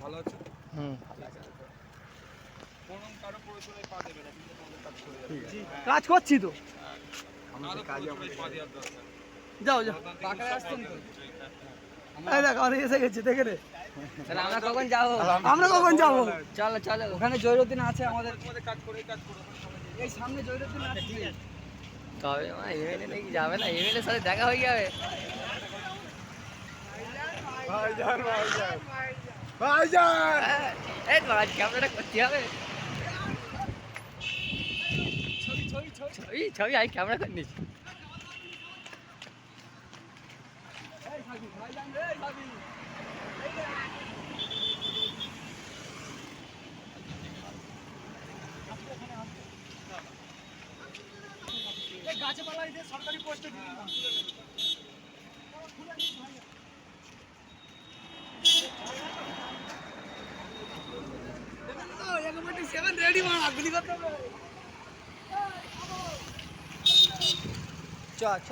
ভালো আছে। কাজ করছি তো। যাও যাও, এসে গেছে, দেখে রে। আমরা কখন যাবো? আমরা কখন যাবো? চলো চলো, ওখানে জয়রুদ্দিন আছে আমাদের। এই সামনে জয়রুদ্দিন আছে। তবে এমএলএ নাকি যাবে না? এমএলএ সাথে দেখা হয়ে যাবে। ভাইজান ভাইজান ভাইজান, এই বাজ ক্যামেরাটা করতে হবে। ছবি ছবি আমি ক্যামেরা করে নিচ্ছি। গাছপালা সরকারি পোস্টে রেডি মারা গুলি করতে হবে। চ চ